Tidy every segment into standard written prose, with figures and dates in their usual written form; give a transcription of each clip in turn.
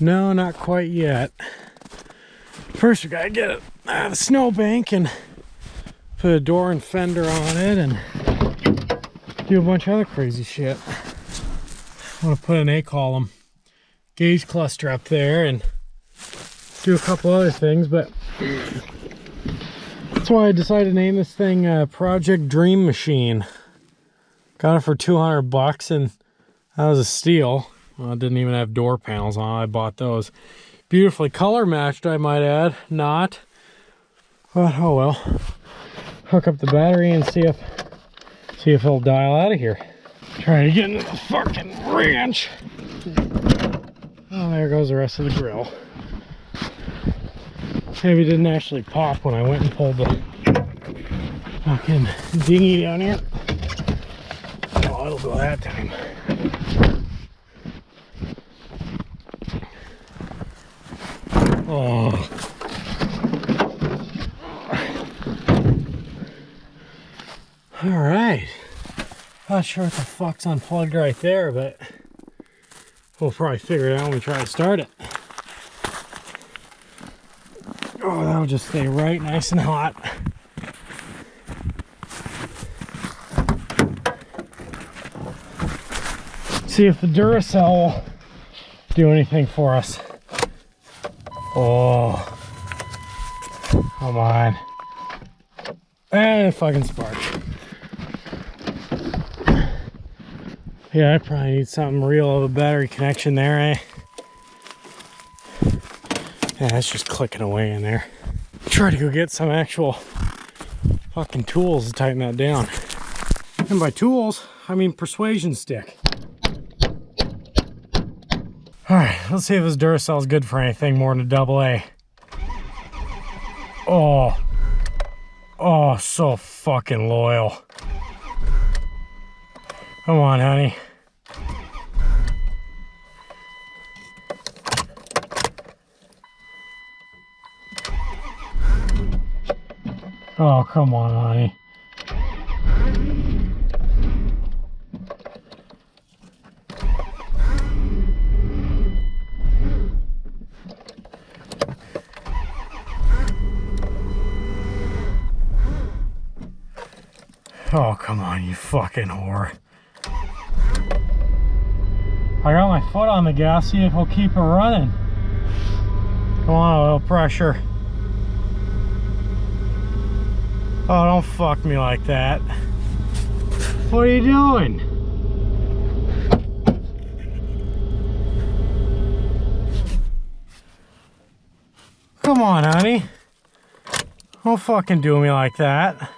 No, not quite yet. First we gotta get it out of the snowbank and put a door and fender on it and do a bunch of other crazy shit. I want to put an A-column gauge cluster up there and do a couple other things, but that's why I decided to name this thing Project Dream Machine. Got it for 200 bucks and that was a steal. Well, it didn't even have door panels on it. I bought those. Beautifully color matched, I might add. Not. But oh well. Hook up the battery and see if it'll dial out of here. Trying to get into the fucking ranch. Oh, there goes the rest of the grill. Maybe it didn't actually pop when I went and pulled the fucking dinghy down here. Oh, it'll go that time. Oh. All right. Not sure what the fuck's unplugged right there, but we'll probably figure it out when we try to start it. Oh, that'll just stay right nice and hot. See if the Duracell will do anything for us. Oh, come on. And it fucking sparked. Yeah, I probably need something real of a battery connection there, eh? Yeah, that's just clicking away in there. Try to go get some actual fucking tools to tighten that down. And by tools, I mean persuasion stick. Alright, let's see if this Duracell is good for anything more than a AA. Oh, so fucking loyal. Come on, honey. Oh, come on, honey. Oh, come on, you fucking whore. I got my foot on the gas, see if we'll keep it running. Come on, oil pressure. Oh, don't fuck me like that. What are you doing? Come on, honey. Don't fucking do me like that.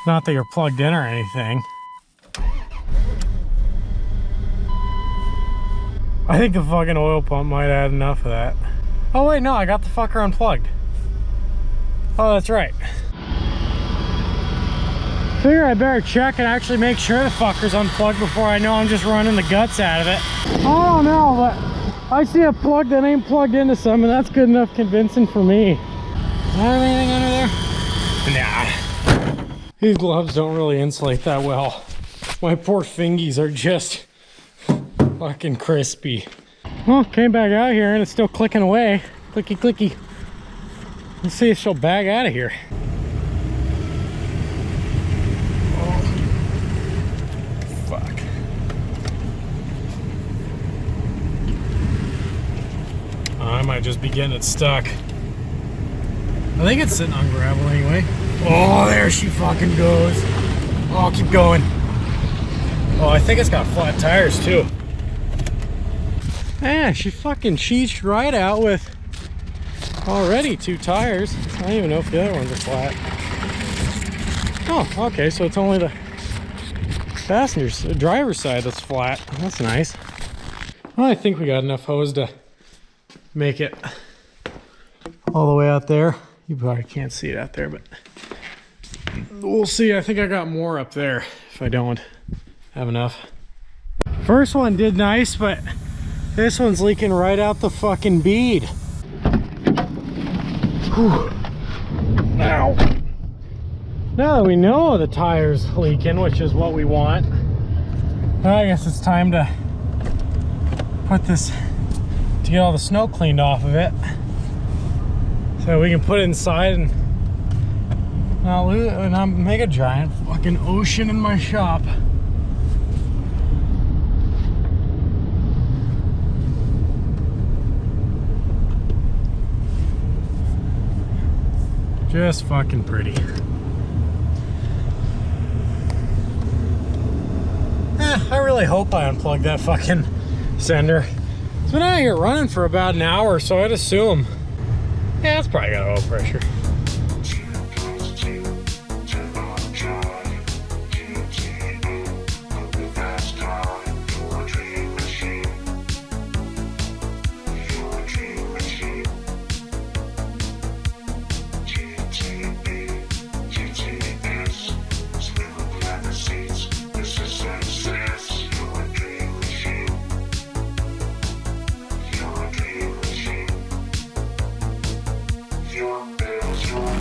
Not that you're plugged in or anything. I think the fucking oil pump might add enough of that. Oh wait, no, I got the fucker unplugged. Oh, that's right. Figure I better check and actually make sure the fucker's unplugged before I know I'm just running the guts out of it. I don't know, but I see a plug that ain't plugged into something. That's good enough convincing for me. Is there anything under there? Nah. These gloves don't really insulate that well. My poor fingies are just fucking crispy. Well, came back out here and it's still clicking away. Clicky, clicky. Let's see if she'll bag out of here. Oh, fuck. I might just be getting it stuck. I think it's sitting on gravel anyway. Oh, there she fucking goes. Oh, keep going. Oh, I think it's got flat tires too. Yeah, she fucking cheesed right out with already 2 tires. I don't even know if the other ones are flat. Oh, okay, so it's only the passenger's, the driver's side that's flat. That's nice. Well, I think we got enough hose to make it all the way out there. You probably can't see it out there, but we'll see. I think I got more up there if I don't have enough. First one did nice, but this one's leaking right out the fucking bead. Whew. Ow. Now that we know the tire's leaking, which is what we want, I guess it's time to put this to get all the snow cleaned off of it, so we can put it inside and not make a giant fucking ocean in my shop. Just fucking pretty. I really hope I unplug that fucking sender. It's been out here running for about an hour, so I'd assume, yeah, it's probably got oil pressure.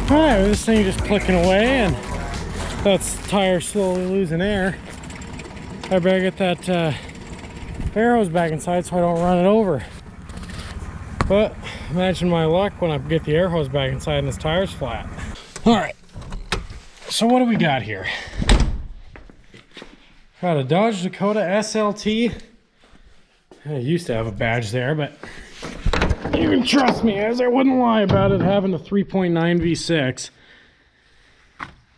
Alright, this thing just clicking away, and that's the tire slowly losing air. I better get that air hose back inside so I don't run it over. But imagine my luck when I get the air hose back inside and this tire's flat. Alright, so what do we got here? Got a Dodge Dakota SLT. I used to have a badge there, but you can trust me, as I wouldn't lie about it having a 3.9 V6.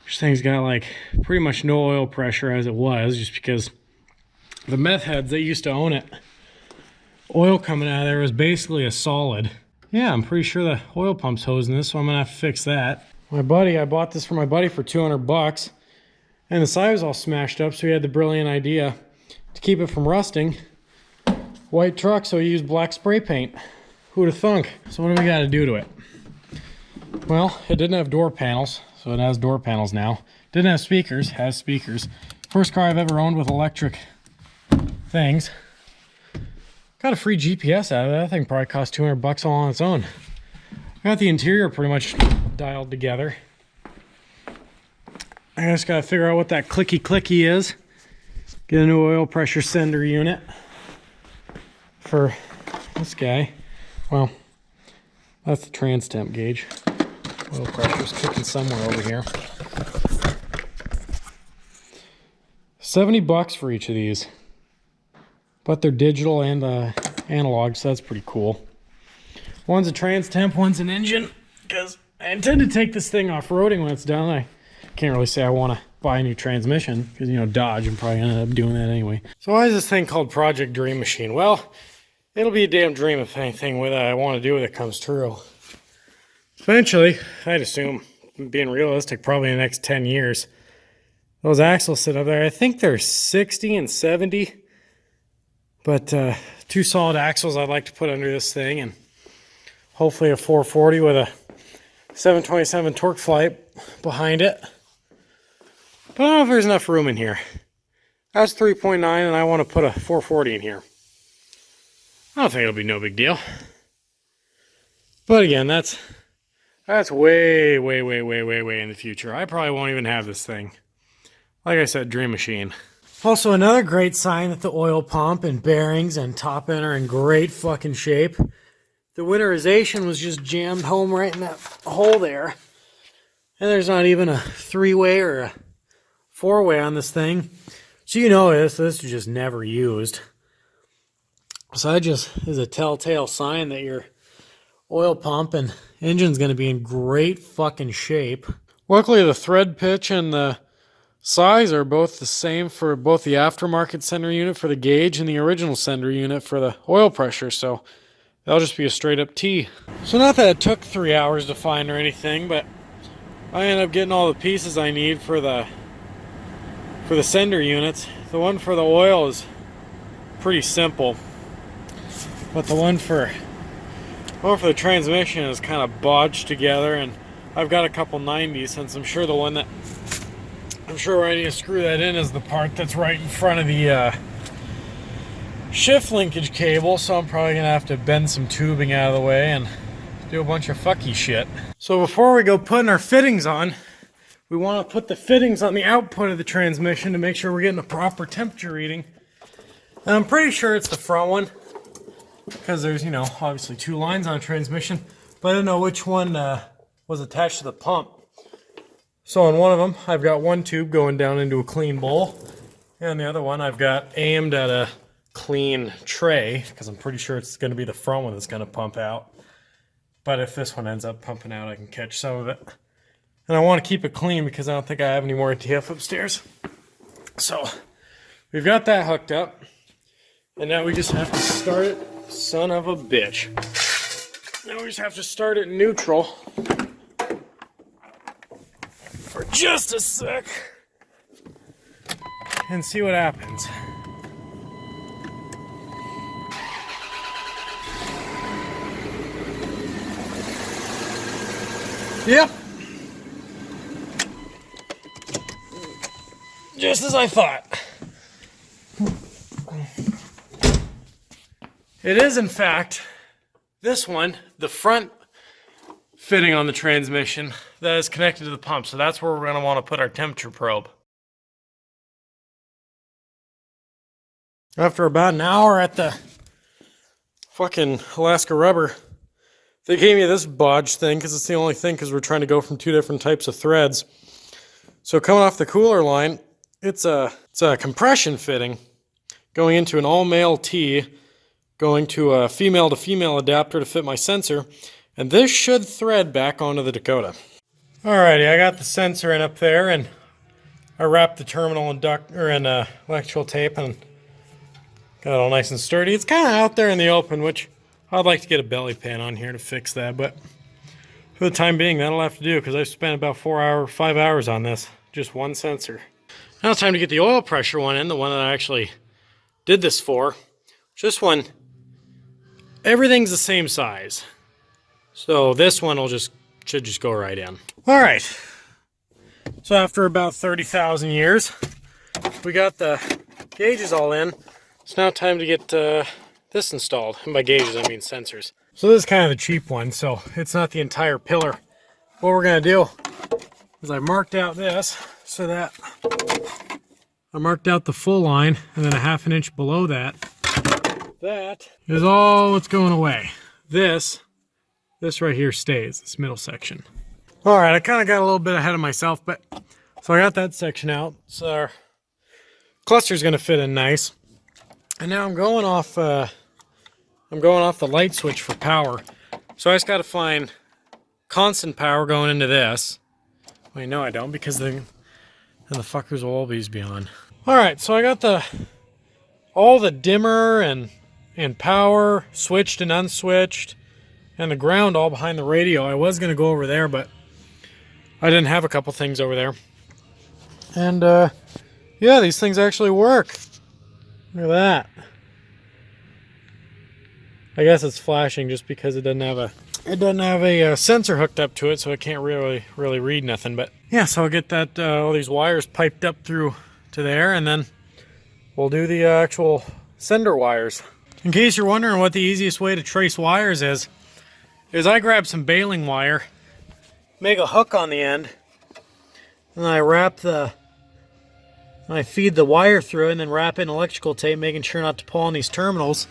This thing's got like pretty much no oil pressure as it was, just because the meth heads that used to own it, oil coming out of there was basically a solid. Yeah, I'm pretty sure the oil pump's hosing this, so I'm gonna have to fix that. I bought this for my buddy for 200 bucks, and the side was all smashed up, so he had the brilliant idea to keep it from rusting. White truck, so he used black spray paint. Who'd have thunk? So what do we got to do to it? Well, it didn't have door panels, so it has door panels now. Didn't have speakers, has speakers. First car I've ever owned with electric things. Got a free GPS out of it. That thing probably cost 200 bucks all on its own. Got the interior pretty much dialed together. I just got to figure out what that clicky is. Get a new oil pressure sender unit for this guy. Well, that's the trans temp gauge. Oil pressure's kicking somewhere over here. 70 bucks for each of these. But they're digital and analog, so that's pretty cool. One's a trans temp, one's an engine, because I intend to take this thing off-roading when it's done. I can't really say I want to buy a new transmission, because, you know, Dodge, I'm probably going to end up doing that anyway. So why is this thing called Project Dream Machine? Well, it'll be a damn dream if anything with I want to do with it comes true. Eventually, I'd assume, being realistic, probably in the next 10 years, those axles sit up there. I think they're 60 and 70, but two solid axles I'd like to put under this thing, and hopefully a 440 with a 727 torque flight behind it. But I don't know if there's enough room in here. That's 3.9, and I want to put a 440 in here. I don't think it'll be no big deal. But again, that's way in the future. I probably won't even have this thing. Like I said, dream machine. Also, another great sign that the oil pump and bearings and top end are in great fucking shape. The winterization was just jammed home right in that hole there. And there's not even a 3-way or a 4-way on this thing. So you know this was just never used. So that just is a telltale sign that your oil pump and engine's going to be in great fucking shape. Luckily, the thread pitch and the size are both the same for both the aftermarket sender unit for the gauge and the original sender unit for the oil pressure, so that'll just be a straight up T. So not that it took 3 hours to find or anything, but I ended up getting all the pieces I need for the sender units. The one for the oil is pretty simple. But the one for the transmission is kind of bodged together, and I've got a couple 90s, since I'm sure where I need to screw that in is the part that's right in front of the shift linkage cable, so I'm probably gonna have to bend some tubing out of the way and do a bunch of fucky shit. So before we go putting our fittings on, we want to put the fittings on the output of the transmission to make sure we're getting a proper temperature reading. And I'm pretty sure it's the front one. because there's, you know, obviously two lines on a transmission, but I didn't know which one was attached to the pump. So on one of them, I've got one tube going down into a clean bowl, and the other one I've got aimed at a clean tray, because I'm pretty sure it's going to be the front one that's going to pump out. But if this one ends up pumping out, I can catch some of it. And I want to keep it clean because I don't think I have any more TF upstairs. So we've got that hooked up, and now we just have to start it. Son of a bitch. Now we just have to start it in neutral for just a sec and see what happens. Yep. Just as I thought. It is, in fact, this one, the front fitting on the transmission that is connected to the pump. So that's where we're going to want to put our temperature probe. After about an hour at the fucking Alaska Rubber, they gave me this bodge thing because it's the only thing, because we're trying to go from two different types of threads. So coming off the cooler line, it's a compression fitting going into an all-male T, going to a female-to-female adapter to fit my sensor, and this should thread back onto the Dakota. Alrighty, I got the sensor in up there, and I wrapped the terminal in electrical tape and got it all nice and sturdy. It's kind of out there in the open, which I'd like to get a belly pan on here to fix that, but for the time being, that'll have to do, because I've spent about 5 hours on this, just one sensor. Now it's time to get the oil pressure one in, the one that I actually did this for. This one, everything's the same size. So this one should just go right in. All right. So after about 30,000 years, we got the gauges all in. It's now time to get this installed. And by gauges, I mean sensors. So this is kind of the cheap one, so it's not the entire pillar. What we're gonna do is I marked out this so that I marked out the full line, and then a ½ an inch below that. That is all what's going away. This right here stays, this middle section. All right, I kind of got a little bit ahead of myself, but so I got that section out. So our cluster's gonna fit in nice. And now I'm going off the light switch for power. So I just got to find constant power going into this. Well, no, I don't, because then the fuckers will always be on. All right, so I got all the dimmer and power switched and unswitched, and the ground all behind the radio. I was going to go over there, but I didn't have a couple things over there. And yeah, these things actually work. Look at that. I guess it's flashing just because it doesn't have a sensor hooked up to it, so it can't really read nothing. But yeah, so I'll get that all these wires piped up through to there, and then we'll do the actual sender wires. In case you're wondering what the easiest way to trace wires is I grab some baling wire, make a hook on the end, and then I feed the wire through, and then wrap in electrical tape, making sure not to pull on these terminals.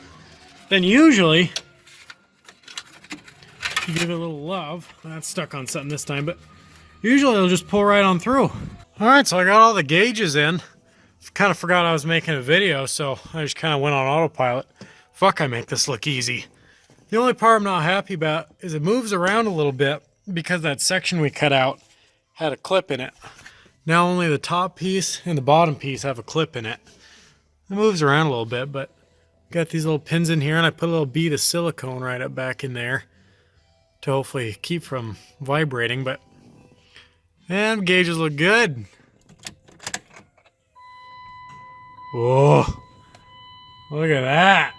Then usually, you give it a little love. That's stuck on something this time, but usually it'll just pull right on through. All right, so I got all the gauges in. Kind of forgot I was making a video, so I just kind of went on autopilot. Fuck, I make this look easy. The only part I'm not happy about is it moves around a little bit because that section we cut out had a clip in it. Now only the top piece and the bottom piece have a clip in it. It moves around a little bit, but got these little pins in here, and I put a little bead of silicone right up back in there to hopefully keep from vibrating. But man, gauges look good. Whoa, look at that.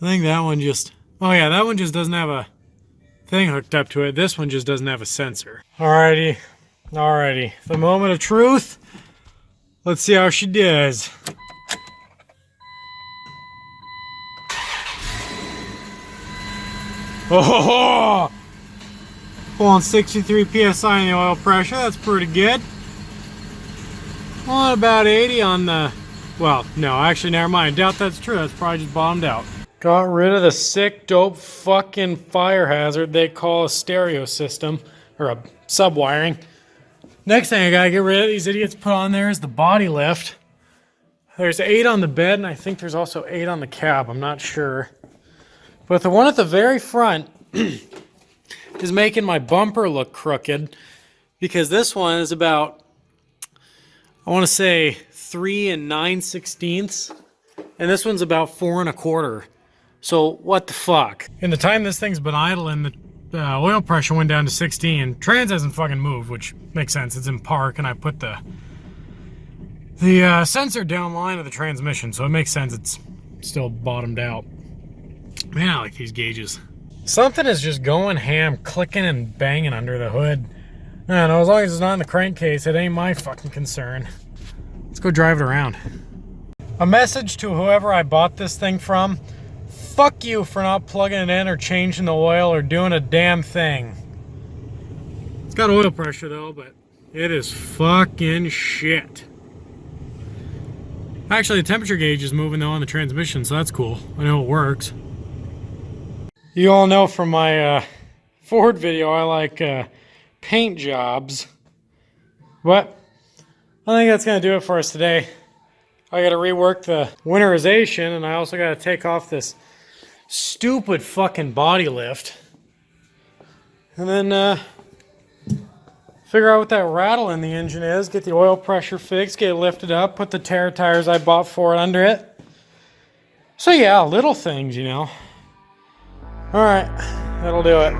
I think that one just, oh yeah, that one just doesn't have a thing hooked up to it. This one just doesn't have a sensor. Alrighty, the moment of truth. Let's see how she does. Oh, pulling 63 psi in the oil pressure. That's pretty good. Well, about 80 on the Well, no, actually, never mind. Doubt that's true. That's probably just bottomed out. Got rid of the sick, dope fucking fire hazard they call a stereo system, or a sub-wiring. Next thing I gotta get rid of these idiots put on there is the body lift. There's 8 on the bed, and I think there's also 8 on the cab. I'm not sure. But the one at the very front is making my bumper look crooked, because this one is about, I want to say 3 9/16, and this one's about 4 1/4. So what the fuck? In the time this thing's been idling, the oil pressure went down to 16. Trans hasn't fucking moved, which makes sense. It's in park, and I put the sensor down line of the transmission, so it makes sense it's still bottomed out. Man, I like these gauges. Something is just going ham, clicking and banging under the hood. I don't know, as long as it's not in the crankcase, it ain't my fucking concern. Let's go drive it around. A message to whoever I bought this thing from: fuck you for not plugging it in or changing the oil or doing a damn thing. It's got oil pressure though, but it is fucking shit. Actually, the temperature gauge is moving though on the transmission, so that's cool. I know it works. You all know from my Ford video I like paint jobs. But I think that's going to do it for us today. I got to rework the winterization, and I also got to take off this stupid fucking body lift. And then figure out what that rattle in the engine is, get the oil pressure fixed, get it lifted up, put the Terra tires I bought for it under it. So yeah, little things, you know. Alright, that'll do it.